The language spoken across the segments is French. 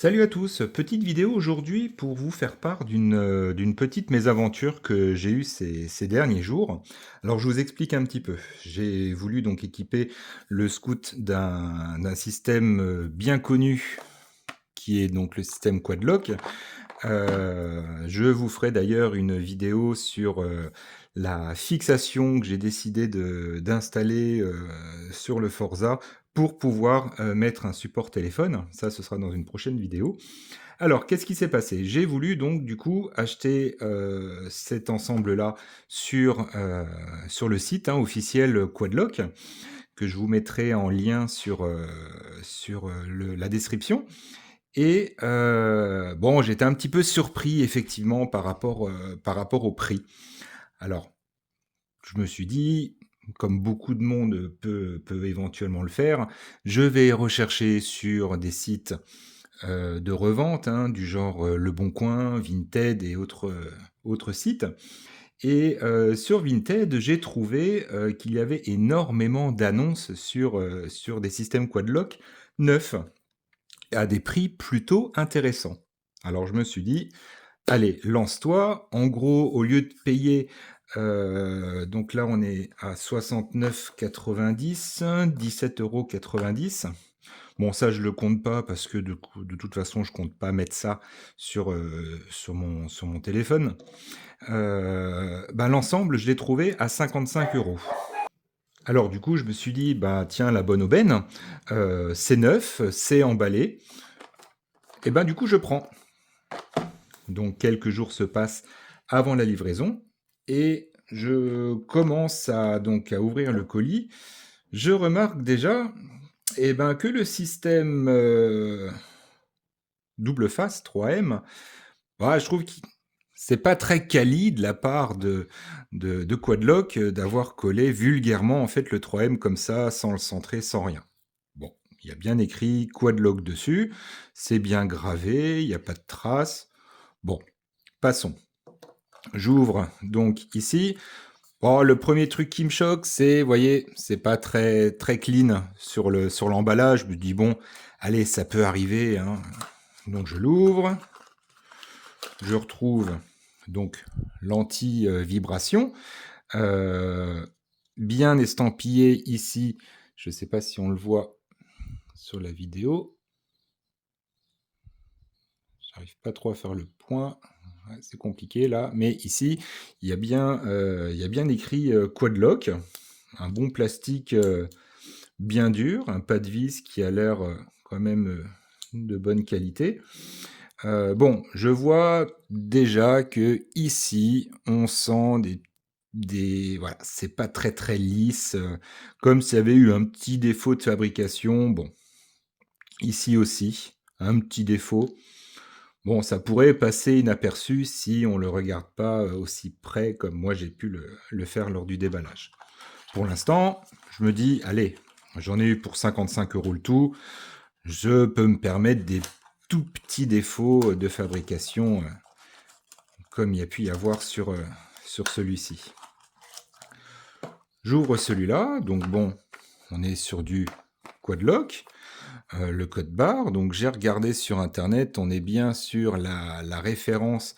Salut à tous, petite vidéo aujourd'hui pour vous faire part d'une petite mésaventure que j'ai eue ces derniers jours. Alors je vous explique un petit peu. J'ai voulu donc équiper le Scout d'un système bien connu qui est donc le système Quadlock. Je vous ferai d'ailleurs une vidéo sur la fixation que j'ai décidé d'installer sur le Forza pour pouvoir mettre un support téléphone. Ça, ce sera dans une prochaine vidéo. Alors, qu'est-ce qui s'est passé? J'ai voulu donc du coup acheter cet ensemble-là sur le site officiel Quadlock, que je vous mettrai en lien sur la description. Et bon, j'étais un petit peu surpris effectivement par rapport au prix. Alors, je me suis dit, comme beaucoup de monde peut éventuellement le faire, je vais rechercher sur des sites de revente, du genre Le Bon Coin, Vinted et autres sites. Et sur Vinted, j'ai trouvé qu'il y avait énormément d'annonces sur des systèmes Quadlock neufs à des prix plutôt intéressants. Alors je me suis dit, allez, lance-toi. En gros, au lieu de payer, donc là on est à 69,90, 17,90 €. Bon, ça je le compte pas parce que de toute façon je compte pas mettre ça sur mon téléphone. L'ensemble, je l'ai trouvé à 55 euros. Alors du coup, je me suis dit, bah tiens, la bonne aubaine, c'est neuf, c'est emballé, et ben du coup je prends. Donc quelques jours se passent avant la livraison et je commence à ouvrir le colis. Je remarque déjà que le système double face 3M, je trouve que c'est pas très quali de la part de Quadlock d'avoir collé vulgairement en fait le 3M comme ça, sans le centrer, sans rien. Bon, il y a bien écrit Quadlock dessus, c'est bien gravé, il n'y a pas de traces. Bon, passons. J'ouvre donc ici. Bon, le premier truc qui me choque, c'est, vous voyez, c'est pas très très clean sur l'emballage. Je me dis bon, allez, ça peut arriver, hein. Donc je l'ouvre, je retrouve donc l'anti-vibration, euh, bien estampillé ici. Je ne sais pas si on le voit sur la vidéo. J'arrive pas trop à faire le point. Ouais, c'est compliqué là, mais ici il y a bien écrit Quadlock, un bon plastique bien dur, un pas de vis qui a l'air quand même de bonne qualité. Bon, je vois déjà que ici on sent voilà, c'est pas très très lisse, comme s'il y avait eu un petit défaut de fabrication. Bon, ici aussi, un petit défaut. Bon, ça pourrait passer inaperçu si on le regarde pas aussi près comme moi j'ai pu le faire lors du déballage. Pour l'instant, je me dis, allez, j'en ai eu pour 55 euros le tout, je peux me permettre des tout petits défauts de fabrication comme il y a pu y avoir sur celui-ci. J'ouvre celui-là, donc bon, on est sur du Quadlock. Le code barre. Donc j'ai regardé sur internet, on est bien sur la référence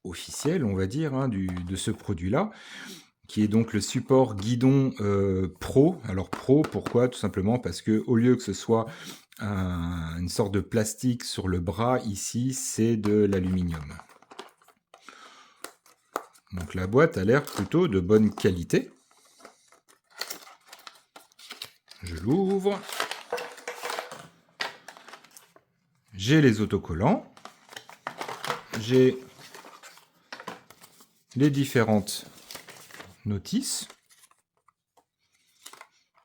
officielle, on va dire, de ce produit-là, qui est donc le support guidon Pro. Alors Pro, pourquoi? Tout simplement parce que au lieu que ce soit une sorte de plastique sur le bras, ici c'est de l'aluminium. Donc la boîte a l'air plutôt de bonne qualité. Je l'ouvre. J'ai les autocollants. J'ai les différentes notices.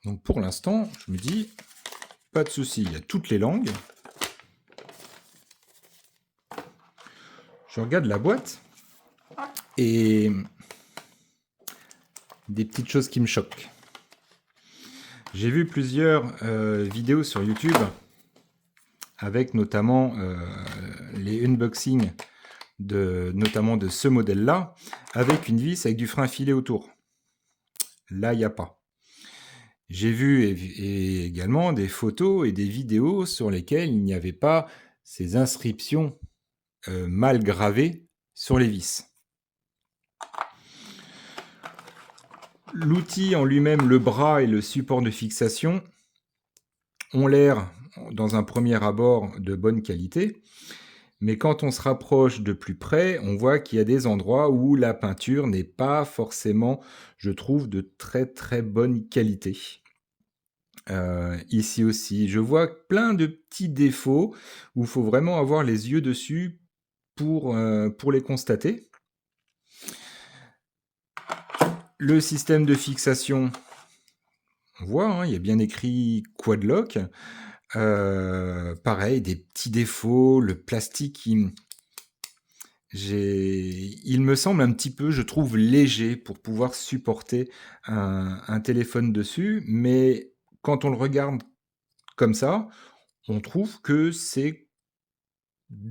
Donc pour l'instant, je me dis, pas de souci, il y a toutes les langues. Je regarde la boîte et des petites choses qui me choquent. J'ai vu plusieurs vidéos sur YouTube avec notamment les unboxings notamment de ce modèle-là, avec une vis avec du frein filé autour. Là, il n'y a pas. J'ai vu et également des photos et des vidéos sur lesquelles il n'y avait pas ces inscriptions mal gravées sur les vis. L'outil en lui-même, le bras et le support de fixation, ont l'air, dans un premier abord, de bonne qualité, mais quand on se rapproche de plus près, on voit qu'il y a des endroits où la peinture n'est pas forcément, je trouve, de très très bonne qualité. Ici aussi, je vois plein de petits défauts où il faut vraiment avoir les yeux dessus pour les constater. Le système de fixation, on voit, hein, il y a bien écrit Quad-Lock. Pareil, des petits défauts, le plastique, il me semble un petit peu, je trouve, léger pour pouvoir supporter un téléphone dessus, mais quand on le regarde comme ça, on trouve que c'est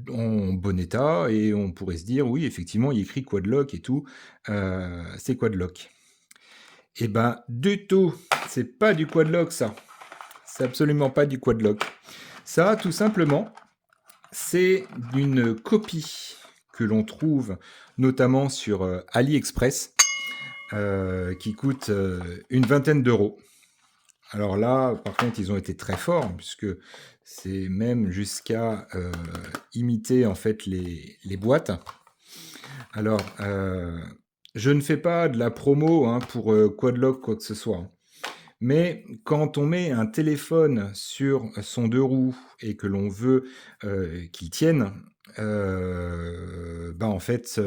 en bon état et on pourrait se dire: «Oui, effectivement, il y a écrit Quad-Lock et tout, c'est Quad-Lock». Et ben, du tout, c'est pas du Quad-Lock ça. C'est absolument pas du Quad-Lock. Ça, tout simplement, c'est une copie que l'on trouve notamment sur AliExpress, qui coûte une vingtaine d'euros. Alors là, par contre, ils ont été très forts, puisque c'est même jusqu'à imiter en fait les boîtes. Alors, je ne fais pas de la promo hein, pour Quadlock, quoi que ce soit. Hein. Mais quand on met un téléphone sur son deux roues et que l'on veut qu'il tienne, bah en fait,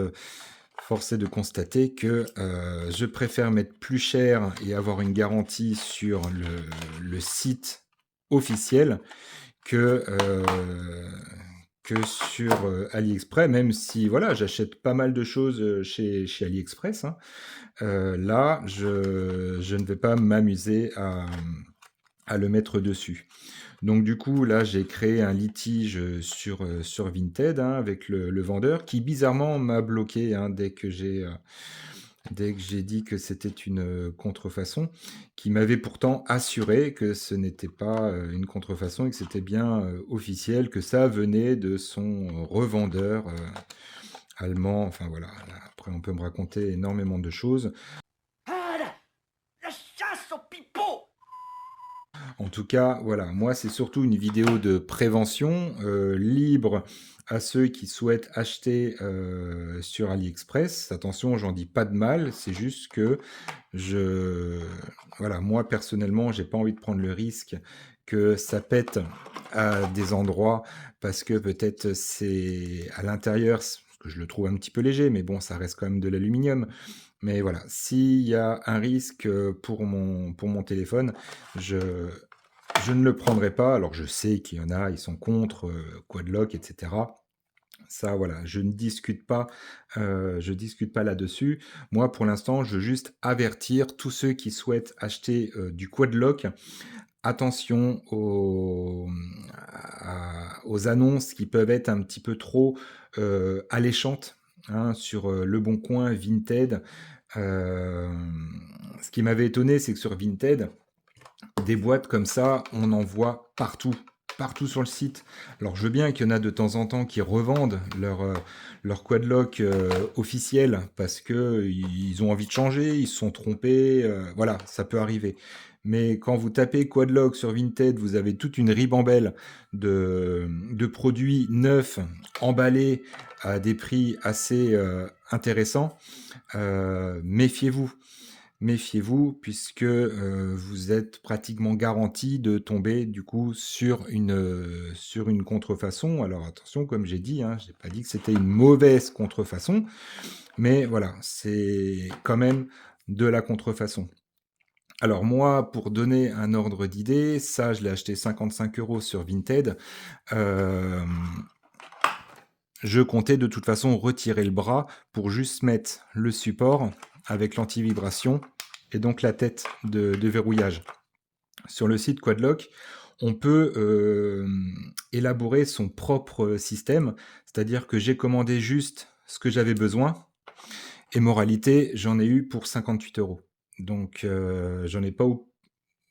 force est de constater que je préfère mettre plus cher et avoir une garantie sur le site officiel que, que sur AliExpress, même si voilà, j'achète pas mal de choses chez AliExpress. Hein. Là, je ne vais pas m'amuser à le mettre dessus. Donc du coup, là, j'ai créé un litige sur Vinted hein, avec le vendeur qui bizarrement m'a bloqué hein, dès que j'ai dit que c'était une contrefaçon, qui m'avait pourtant assuré que ce n'était pas une contrefaçon et que c'était bien officiel, que ça venait de son revendeur allemand. Enfin voilà, là, après on peut me raconter énormément de choses. La chasse au pipeau! En tout cas, voilà, moi c'est surtout une vidéo de prévention libre à ceux qui souhaitent acheter sur AliExpress. Attention, j'en dis pas de mal, c'est juste que je, voilà, moi personnellement, j'ai pas envie de prendre le risque que ça pète à des endroits parce que peut-être c'est à l'intérieur, parce que je le trouve un petit peu léger, mais bon, ça reste quand même de l'aluminium. Mais voilà, s'il y a un risque pour mon téléphone, je, je ne le prendrai pas. Alors je sais qu'il y en a, ils sont contre Quadlock, etc. Ça, voilà, je discute pas là-dessus. Moi, pour l'instant, je veux juste avertir tous ceux qui souhaitent acheter du Quadlock. Attention aux annonces qui peuvent être un petit peu trop alléchantes hein, sur Le Bon Coin, Vinted. Euh, Ce qui m'avait étonné, c'est que sur Vinted, des boîtes comme ça, on en voit partout, partout sur le site. Alors je veux bien qu'il y en a de temps en temps qui revendent leur Quadlock officiel parce que ils ont envie de changer, ils se sont trompés, voilà, ça peut arriver. Mais quand vous tapez Quadlock sur Vinted, vous avez toute une ribambelle de produits neufs, emballés à des prix assez intéressants. Méfiez-vous. Méfiez-vous puisque vous êtes pratiquement garanti de tomber du coup sur une contrefaçon. Alors attention, comme j'ai dit, hein, j'ai pas dit que c'était une mauvaise contrefaçon, mais voilà, c'est quand même de la contrefaçon. Alors moi, pour donner un ordre d'idée, ça je l'ai acheté 55 € sur Vinted. Euh, je comptais de toute façon retirer le bras pour juste mettre le support avec l'anti-vibration et donc la tête de verrouillage. Sur le site Quadlock, on peut élaborer son propre système, c'est-à-dire que j'ai commandé juste ce que j'avais besoin et moralité, j'en ai eu pour 58 €. Donc j'en ai pas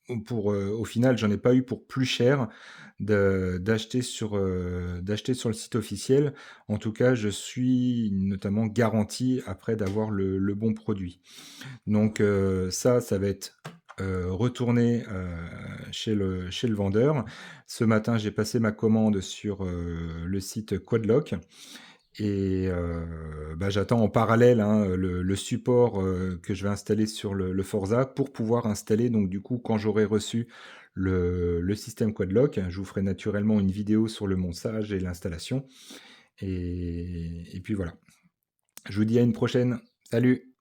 au final, j'en ai pas eu pour plus cher d'acheter sur le site officiel. En tout cas, je suis notamment garanti après d'avoir le bon produit. Donc ça va être retourné chez le vendeur. Ce matin, j'ai passé ma commande sur le site Quadlock et bah, j'attends en parallèle, hein, le support que je vais installer sur le Forza pour pouvoir installer. Donc du coup, quand j'aurai reçu le système Quadlock, je vous ferai naturellement une vidéo sur le montage et l'installation. Et puis voilà. Je vous dis à une prochaine. Salut!